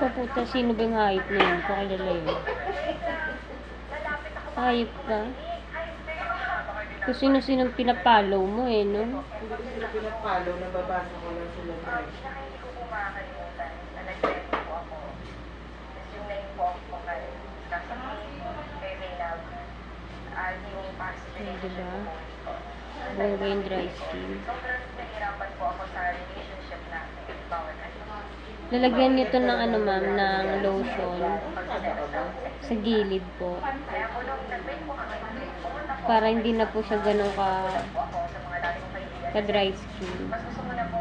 Paputa, sino ba yung hayop na yun? Pakilala yun. Hayop ka? Kung sino-sino pinapollow mo eh, no? Hindi ko sila pinapollow, nababasa ko lang sila. Hindi ko po makakalimutan na nag-trend po ako. Tapos yung name po ako kay Maynab. Yung past relationship po. Bunga yung dry skin. Sobrang nahirapan po ako sa relationship natin. Bawat ano. Lalagyan nito ng ano ma'am, ng lotion sa gilid po. Kaya po nung nag-trend po kami, Para hindi na po siya ganun po ako sa mga dati kong kaibigan. ka dry skin. Mas gusto ko na po